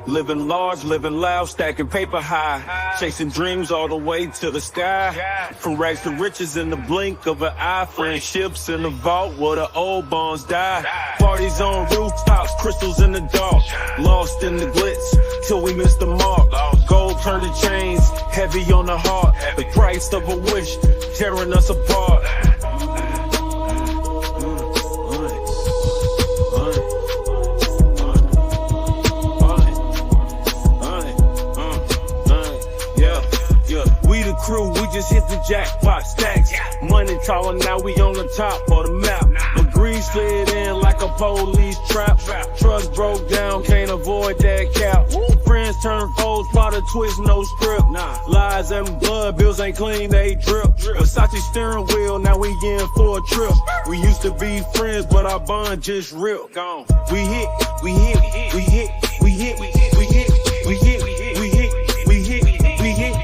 Living large, living loud, stacking paper high, chasing dreams all the way to the sky. From rags to riches in the blink of an eye, friendships in the vault where the old bonds die. Parties on rooftops, crystals in the dark, lost in the glitz till we miss the mark. Gold turned to chains, heavy on the heart, the price of a wish tearing us apart. Crew, we just hit the jackpot, stacks, money taller, now we on the top of the map. The grease slid in like a police trap. Truck broke down, can't avoid that cap. Friends turn foes, plot a twist, no script. Lies and blood, bills ain't clean, they drip. Versace steering wheel, now we in for a trip. We used to be friends, but our bond just ripped. Gone. We hit, we hit, we hit, we hit, we hit, we hit, we hit, we hit, we hit, we hit, we hit.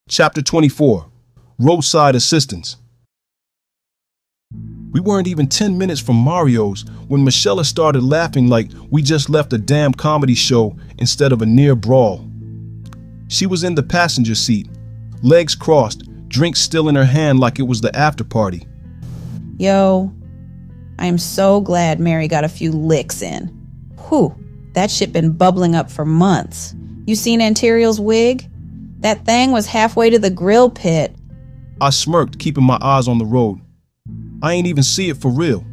Chapter 24, Roadside Assistance. We weren't even 10 minutes from Mario's when Michelle started laughing like we just left a damn comedy show instead of a near brawl. She was in the passenger seat, legs crossed, drink still in her hand like it was the after party. Yo, I am so glad Mary got a few licks in. Whew, that shit been bubbling up for months. You seen Antirial's wig? That thing was halfway to the grill pit. I smirked, keeping my eyes on the road. I ain't even see it for real.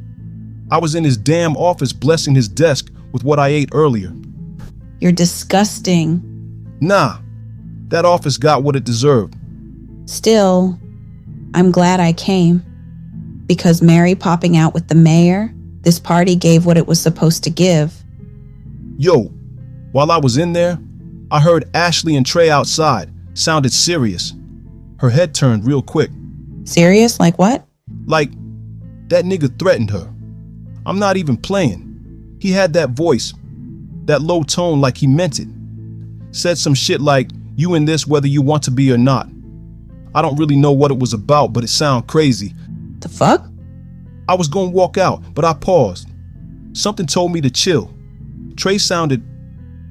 I was in his damn office blessing his desk with what I ate earlier. You're disgusting. Nah, that office got what it deserved. Still, I'm glad I came. Because Mary popping out with the mayor, this party gave what it was supposed to give. Yo, while I was in there, I heard Ashley and Trey outside. Sounded serious. Her head turned real quick. Serious? Like what? Like, that nigga threatened her. I'm not even playing. He had that voice, that low tone like he meant it. Said some shit like, you in this whether you want to be or not. I don't really know what it was about, but it sounded crazy. The fuck? I was gonna walk out, but I paused. Something told me to chill. Trey sounded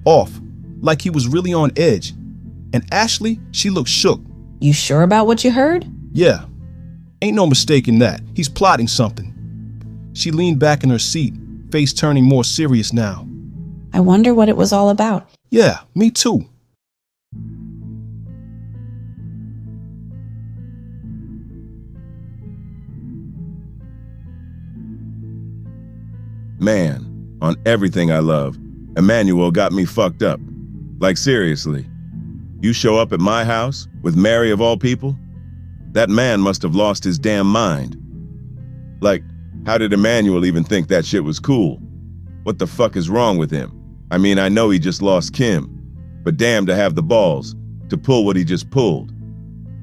off, like he was really on edge. And Ashley, she looked shook. You sure about what you heard? Yeah. Ain't no mistaking that. He's plotting something. She leaned back in her seat, face turning more serious now. I wonder what it was all about. Yeah, me too. Man, on everything I love, Emmanuel got me fucked up. Like seriously. You show up at my house with Mary of all people? That man must have lost his damn mind. Like, how did Emmanuel even think that shit was cool? What the fuck is wrong with him? I mean, I know he just lost Kim, but damn to have the balls to pull what he just pulled.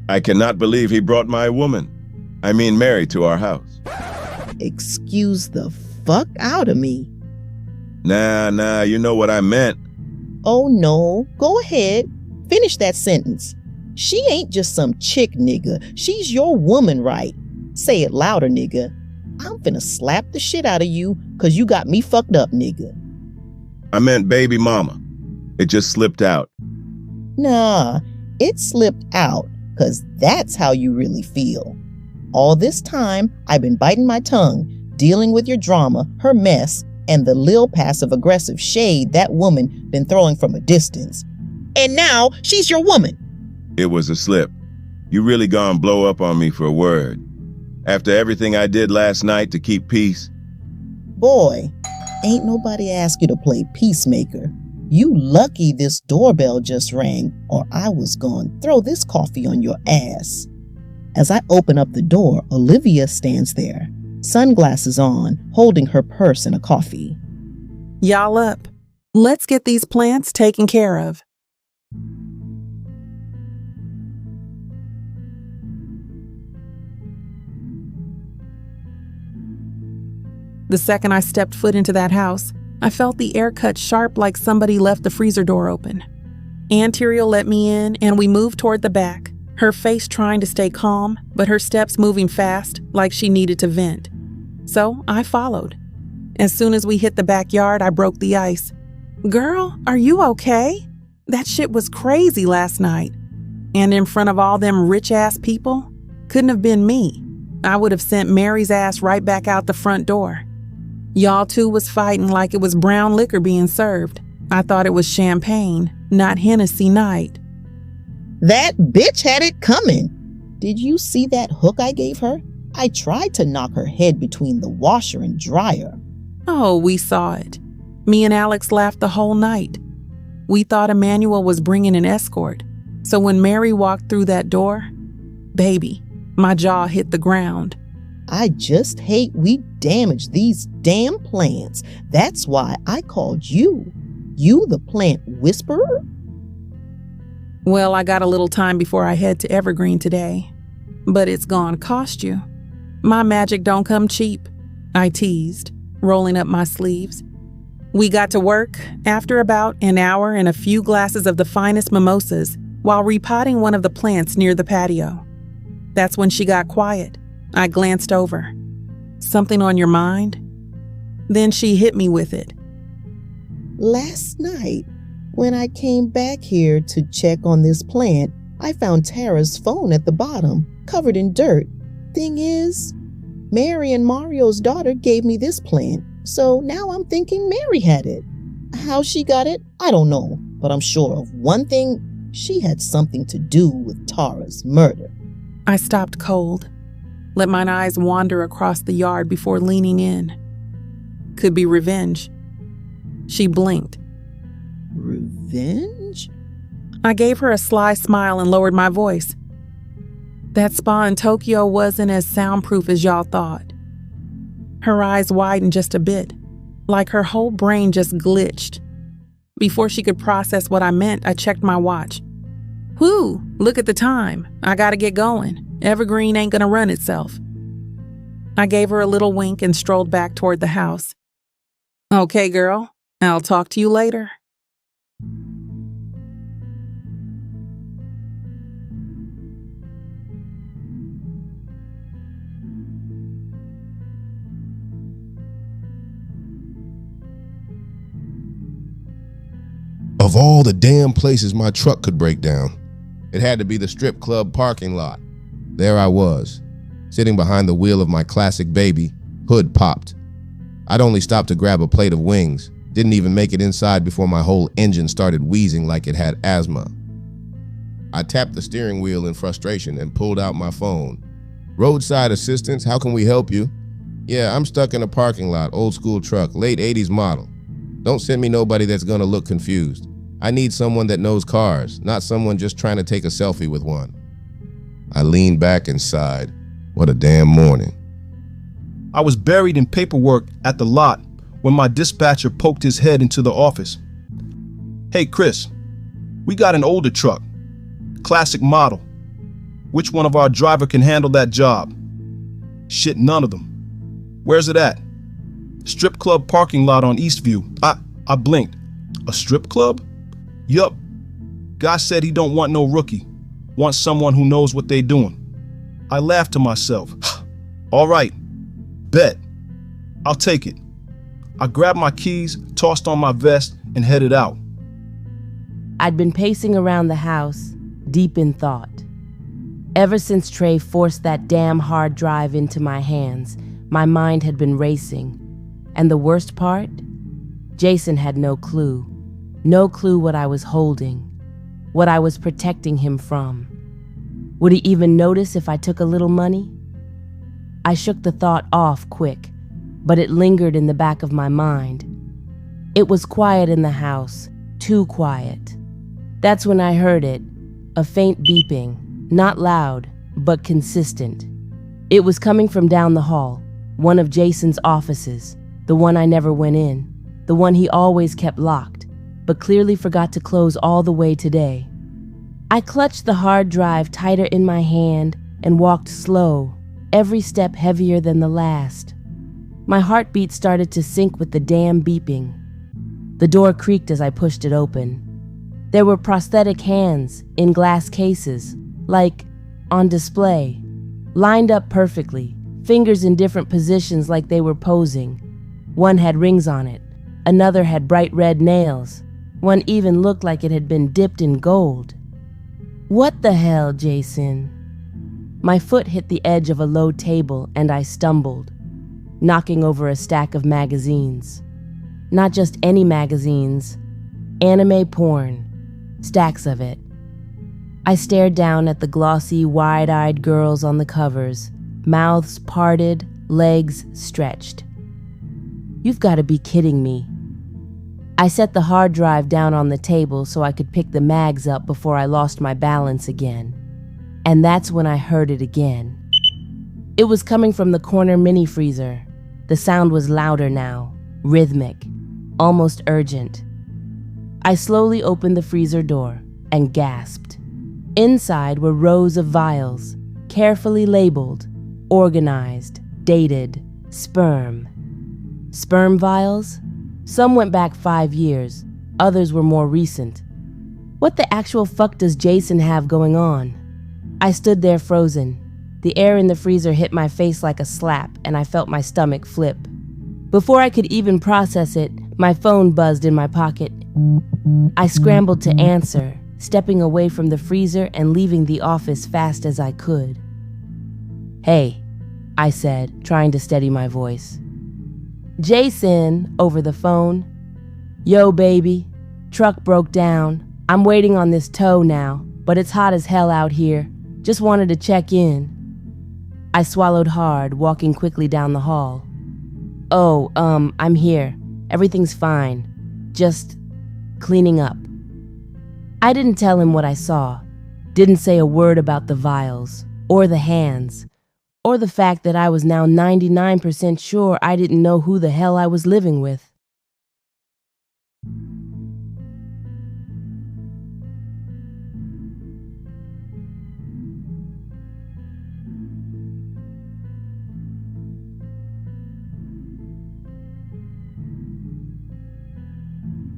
I cannot believe he brought my woman, I mean Mary, to our house. Excuse the fuck out of me. Nah, you know what I meant. Oh no, go ahead. Finish that sentence. She ain't just some chick, nigga. She's your woman, right? Say it louder, nigga. I'm finna slap the shit out of you cause you got me fucked up, nigga. I meant baby mama. It just slipped out. Nah, it slipped out cause that's how you really feel. All this time, I've been biting my tongue, dealing with your drama, her mess, and the lil passive-aggressive shade that woman been throwing from a distance. And now, she's your woman. It was a slip. You really gonna blow up on me for a word. After everything I did last night to keep peace? Boy, ain't nobody asked you to play peacemaker. You lucky this doorbell just rang, or I was gonna throw this coffee on your ass. As I open up the door, Olivia stands there, sunglasses on, holding her purse and a coffee. Y'all up? Let's get these plants taken care of. The second I stepped foot into that house, I felt the air cut sharp like somebody left the freezer door open. Antiriel let me in and we moved toward the back, her face trying to stay calm, but her steps moving fast like she needed to vent. So I followed. As soon as we hit the backyard, I broke the ice. Girl, are you okay? That shit was crazy last night. And in front of all them rich-ass people? Couldn't have been me. I would have sent Mary's ass right back out the front door. Y'all two was fighting like it was brown liquor being served. I thought it was champagne, not Hennessy night. That bitch had it coming. Did you see that hook I gave her? I tried to knock her head between the washer and dryer. Oh, we saw it. Me and Alex laughed the whole night. We thought Emmanuel was bringing an escort. So when Mary walked through that door, baby, my jaw hit the ground. I just hate we damaged these damn plants. That's why I called you. You the plant whisperer? Well, I got a little time before I head to Evergreen today. But it's gonna cost you. My magic don't come cheap, I teased, rolling up my sleeves. We got to work after about an hour and a few glasses of the finest mimosas while repotting one of the plants near the patio. That's when she got quiet. I glanced over. Something on your mind? Then she hit me with it. Last night, when I came back here to check on this plant, I found Tara's phone at the bottom, covered in dirt. Thing is, Mary and Mario's daughter gave me this plant, so now I'm thinking Mary had it. How she got it, I don't know, but I'm sure of one thing, she had something to do with Tara's murder. I stopped cold, let my eyes wander across the yard before leaning in. Could be revenge. She blinked. Revenge? I gave her a sly smile and lowered my voice. That spa in Tokyo wasn't as soundproof as y'all thought. Her eyes widened just a bit, like her whole brain just glitched. Before she could process what I meant, I checked my watch. Whew, look at the time. I gotta get going. Evergreen ain't gonna run itself. I gave her a little wink and strolled back toward the house. Okay, girl, I'll talk to you later. Of all the damn places my truck could break down, it had to be the strip club parking lot. There I was, sitting behind the wheel of my classic baby, hood popped. I'd only stopped to grab a plate of wings, didn't even make it inside before my whole engine started wheezing like it had asthma. I tapped the steering wheel in frustration and pulled out my phone. Roadside assistance, how can we help you? Yeah, I'm stuck in a parking lot, old school truck, late 80s model. Don't send me nobody that's gonna look confused. I need someone that knows cars, not someone just trying to take a selfie with one. I leaned back and sighed. What a damn morning. I was buried in paperwork at the lot when my dispatcher poked his head into the office. Hey, Chris, we got an older truck, classic model. Which one of our driver can handle that job? Shit, none of them. Where's it at? Strip club parking lot on Eastview. I blinked. A strip club? Yup. Guy said he don't want no rookie. Wants someone who knows what they doing. I laughed to myself. All right. Bet. I'll take it. I grabbed my keys, tossed on my vest, and headed out. I'd been pacing around the house, deep in thought. Ever since Trey forced that damn hard drive into my hands, my mind had been racing. And the worst part? Jason had no clue. No clue what I was holding, what I was protecting him from. Would he even notice if I took a little money? I shook the thought off quick, but it lingered in the back of my mind. It was quiet in the house, too quiet. That's when I heard it, a faint beeping, not loud, but consistent. It was coming from down the hall, one of Jason's offices, the one I never went in, the one he always kept locked. but clearly forgot to close all the way today. I clutched the hard drive tighter in my hand and walked slow, every step heavier than the last. My heartbeat started to sync with the damn beeping. The door creaked as I pushed it open. There were prosthetic hands in glass cases, like on display, lined up perfectly, fingers in different positions like they were posing. One had rings on it, another had bright red nails, one even looked like it had been dipped in gold. What the hell, Jason? My foot hit the edge of a low table and I stumbled, knocking over a stack of magazines. Not just any magazines, anime porn, stacks of it. I stared down at the glossy, wide-eyed girls on the covers, mouths parted, legs stretched. You've got to be kidding me. I set the hard drive down on the table so I could pick the mags up before I lost my balance again. And that's when I heard it again. It was coming from the corner mini freezer. The sound was louder now, rhythmic, almost urgent. I slowly opened the freezer door and gasped. Inside were rows of vials, carefully labeled, organized, dated, sperm. Sperm vials? Some went back 5 years, others were more recent. What the actual fuck does Jason have going on? I stood there frozen. The air in the freezer hit my face like a slap, and I felt my stomach flip. Before I could even process it, my phone buzzed in my pocket. I scrambled to answer, stepping away from the freezer and leaving the office fast as I could. "Hey," I said, trying to steady my voice. "Jason," over the phone. "Yo, baby. Truck broke down. I'm waiting on this tow now, but it's hot as hell out here. Just wanted to check in." I swallowed hard, walking quickly down the hall. "Oh, I'm here. Everything's fine. Just cleaning up." I didn't tell him what I saw. Didn't say a word about the vials, or the hands, or the fact that I was now 99% sure I didn't know who the hell I was living with.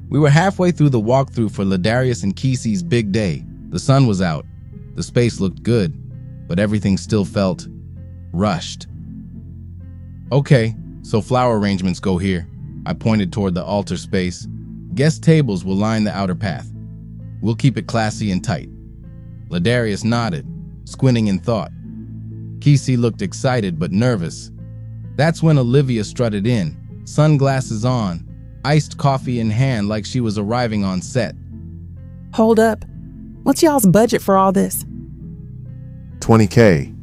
We were halfway through the walkthrough for Ladarius and Kesey's big day. The sun was out. The space looked good, but everything still felt rushed. "Okay, so flower arrangements go here." I pointed toward the altar space. "Guest tables will line the outer path. We'll keep it classy and tight." Ladarius nodded, squinting in thought. Kesey looked excited but nervous. That's when Olivia strutted in, sunglasses on, iced coffee in hand like she was arriving on set. Hold up. What's y'all's budget for all this? $20K.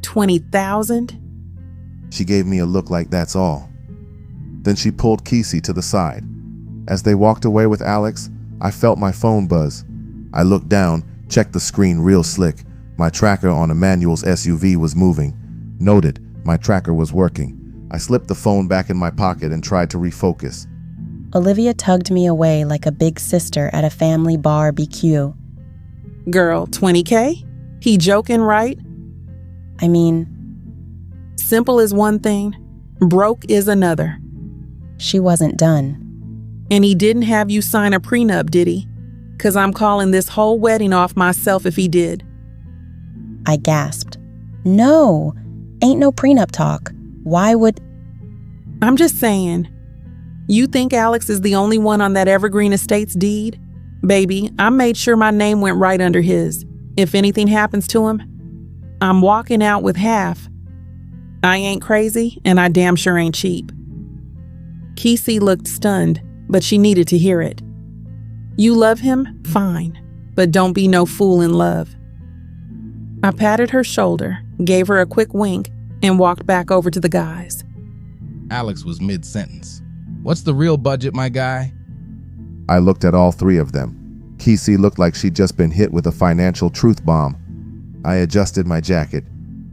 20,000? She gave me a look like that's all. Then she pulled Kesey to the side. As they walked away with Alex, I felt my phone buzz. I looked down, checked the screen real slick. My tracker on Emmanuel's SUV was moving. Noted, my tracker was working. I slipped the phone back in my pocket and tried to refocus. Olivia tugged me away like a big sister at a family barbecue. Girl, 20K? He joking, right? I mean, simple is one thing, broke is another. She wasn't done. And he didn't have you sign a prenup, did he? 'Cause I'm calling this whole wedding off myself if he did. I gasped. No, ain't no prenup talk. Why would... I'm just saying, you think Alex is the only one on that Evergreen Estates deed? Baby, I made sure my name went right under his. If anything happens to him, I'm walking out with half. I ain't crazy, and I damn sure ain't cheap. Kesey looked stunned, but she needed to hear it. You love him? Fine, but don't be no fool in love. I patted her shoulder, gave her a quick wink, and walked back over to the guys. Alex was mid-sentence. "What's the real budget, my guy?" I looked at all three of them. Kesey looked like she'd just been hit with a financial truth bomb. I adjusted my jacket.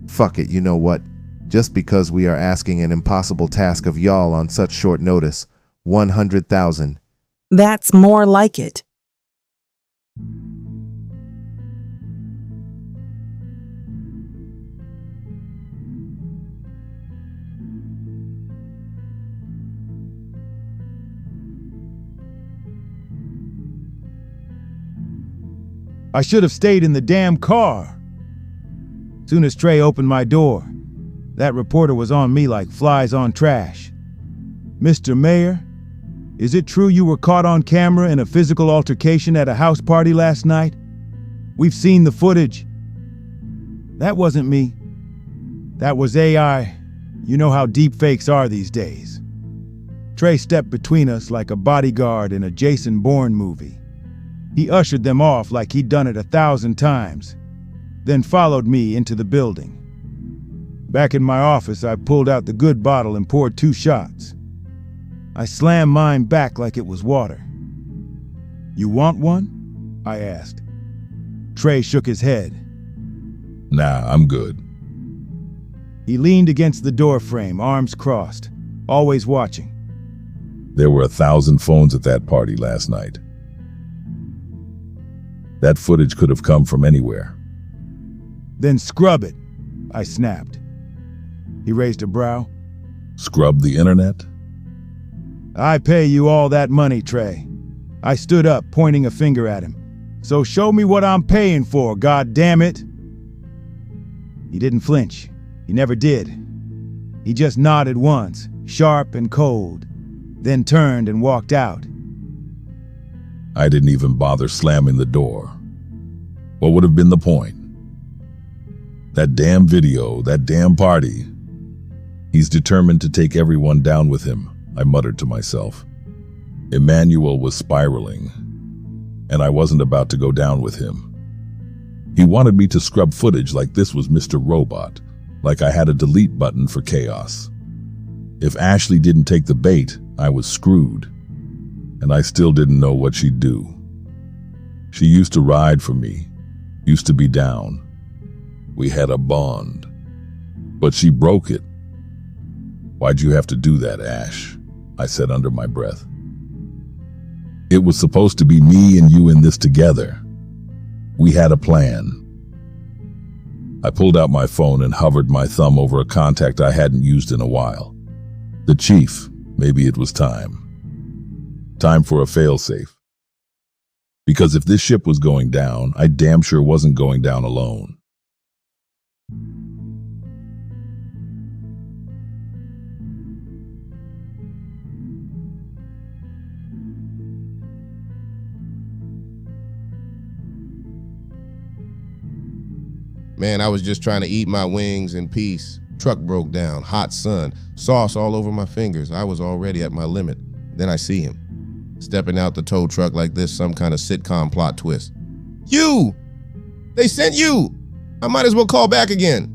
Fuck it, you know what? Just because we are asking an impossible task of y'all on such short notice, 100,000. That's more like it. I should have stayed in the damn car. Soon as Trey opened my door, that reporter was on me like flies on trash. Mr. Mayor, is it true you were caught on camera in a physical altercation at a house party last night? We've seen the footage. That wasn't me. That was AI. You know how deep fakes are these days. Trey stepped between us like a bodyguard in a Jason Bourne movie. He ushered them off like he'd done it 1,000 times, then followed me into the building. Back in my office, I pulled out the good bottle and poured 2 shots. I slammed mine back like it was water. "You want one?" I asked. Trey shook his head. Nah, I'm good. He leaned against the door frame, arms crossed, always watching. There were 1,000 phones at that party last night. That footage could have come from anywhere. "Then scrub it," I snapped. He raised a brow. Scrub the internet? "I pay you all that money, Trey." I stood up, pointing a finger at him. "So show me what I'm paying for, God damn it!" He didn't flinch. He never did. He just nodded once, sharp and cold, then turned and walked out. I didn't even bother slamming the door. What would have been the point? That damn video, that damn party. He's determined to take everyone down with him, I muttered to myself. Emmanuel was spiraling, and I wasn't about to go down with him. He wanted me to scrub footage like this was Mr. Robot, like I had a delete button for chaos. If Ashley didn't take the bait, I was screwed. And I still didn't know what she'd do. She used to ride for me, used to be down. We had a bond. But she broke it. "Why'd you have to do that, Ash?" I said under my breath. "It was supposed to be me and you in this together. We had a plan." I pulled out my phone and hovered my thumb over a contact I hadn't used in a while. The chief, maybe it was time. Time for a failsafe. Because if this ship was going down, I damn sure wasn't going down alone. Man, I was just trying to eat my wings in peace. Truck broke down, hot sun, sauce all over my fingers. I was already at my limit. Then I see him, stepping out the tow truck like this some kind of sitcom plot twist. "You! They sent you! I might as well call back again."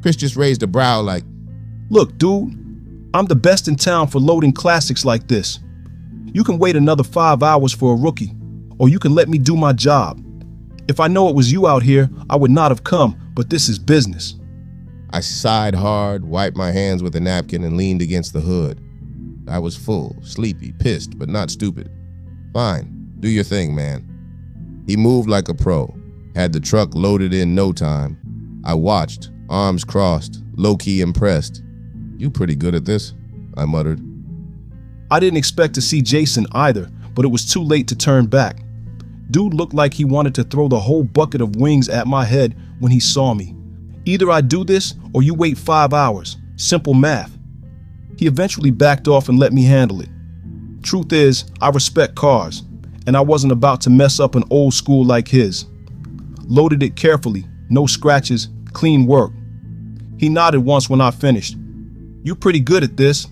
Chris just raised a brow like, Look, dude, I'm the best in town for loading classics like this. You can wait another 5 hours for a rookie, or you can let me do my job. If I know it was you out here, I would not have come, but this is business. I sighed hard, wiped my hands with a napkin, and leaned against the hood. I was full, sleepy, pissed, but not stupid. "Fine, do your thing, man." He moved like a pro, had the truck loaded in no time. I watched, arms crossed, low-key impressed. "You pretty good at this," I muttered. I didn't expect to see Jason either, but it was too late to turn back. Dude looked like he wanted to throw the whole bucket of wings at my head when he saw me. Either I do this or you wait 5 hours. Simple math. He eventually backed off and let me handle it. Truth is, I respect cars, and I wasn't about to mess up an old school like his. Loaded it carefully, no scratches, clean work. He nodded once when I finished. "You pretty good at this."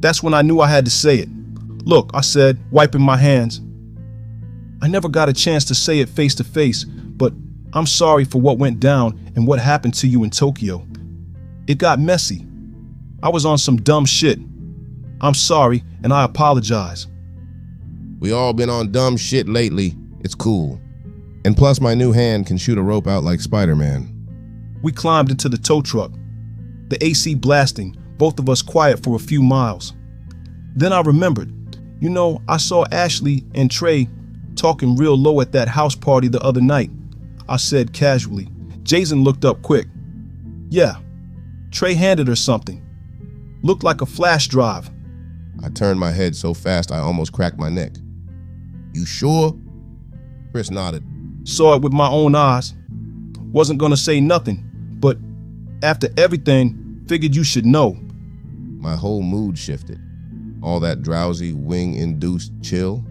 That's when I knew I had to say it. "Look," I said, wiping my hands. I never got a chance to say it face to face, but I'm sorry for what went down and what happened to you in Tokyo. It got messy. I was on some dumb shit. I'm sorry, and I apologize. We all been on dumb shit lately. It's cool. And plus my new hand can shoot a rope out like Spider-Man. We climbed into the tow truck, the AC blasting, both of us quiet for a few miles. Then I remembered, You know, I saw Ashley and Trey talking real low at that house party the other night, I said casually. Jason looked up quick. Yeah, Trey handed her something. Looked like a flash drive. I turned my head so fast I almost cracked my neck. You sure? Chris nodded. Saw it with my own eyes. Wasn't gonna say nothing, but after everything, figured you should know. My whole mood shifted. All that drowsy, wing-induced chill,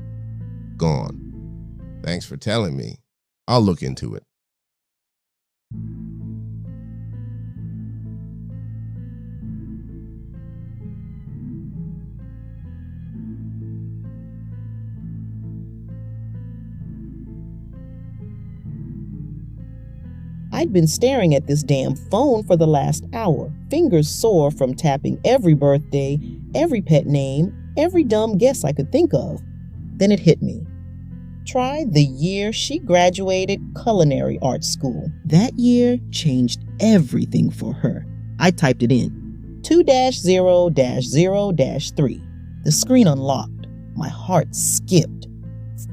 gone. Thanks for telling me. I'll look into it. I'd been staring at this damn phone for the last hour, fingers sore from tapping every birthday, every pet name, every dumb guess I could think of. Then it hit me. Try the year she graduated culinary arts school. That year changed everything for her. I typed it in. 2-0-0-3. The screen unlocked. My heart skipped.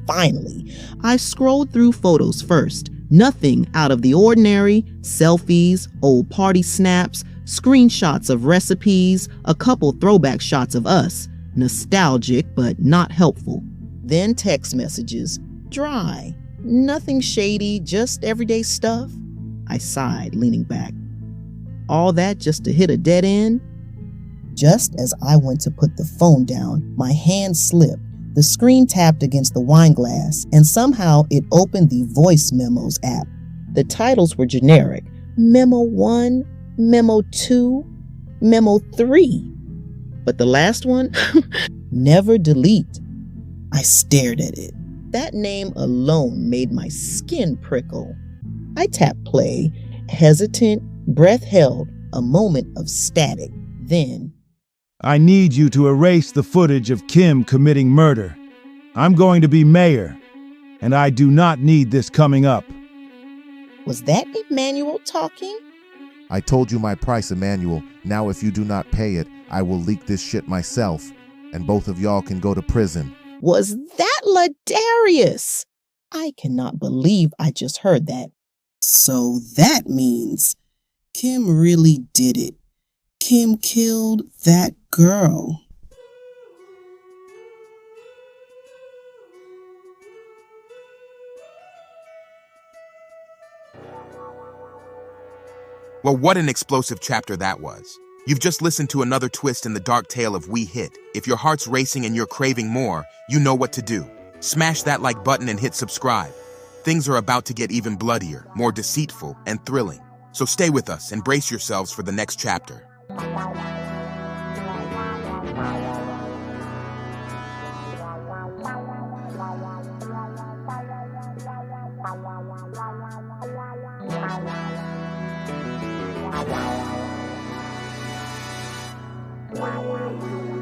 Finally, I scrolled through photos first. Nothing out of the ordinary, selfies, old party snaps, screenshots of recipes, a couple throwback shots of us. Nostalgic, but not helpful. Then text messages. Dry. Nothing shady, just everyday stuff. I sighed, leaning back. All that just to hit a dead end? Just as I went to put the phone down, my hand slipped. The screen tapped against the wine glass, and somehow it opened the Voice Memos app. The titles were generic. Memo 1, Memo 2, Memo 3. But the last one? Never delete. I stared at it. That name alone made my skin prickle. I tapped play, hesitant, breath held, a moment of static. Then, I need you to erase the footage of Kim committing murder. I'm going to be mayor, and I do not need this coming up. was that Emmanuel talking? I told you my price, Emmanuel. Now if you do not pay it, I will leak this shit myself, and both of y'all can go to prison. Was that Ladarius? I cannot believe I just heard that. So that means Kim really did it. Kim killed that girl. Well, what an explosive chapter that was. You've just listened to another twist in the dark tale of We Hit. If your heart's racing and you're craving more, you know what to do. Smash that like button and hit subscribe. Things are about to get even bloodier, more deceitful, and thrilling. So stay with us and brace yourselves for the next chapter. Wow.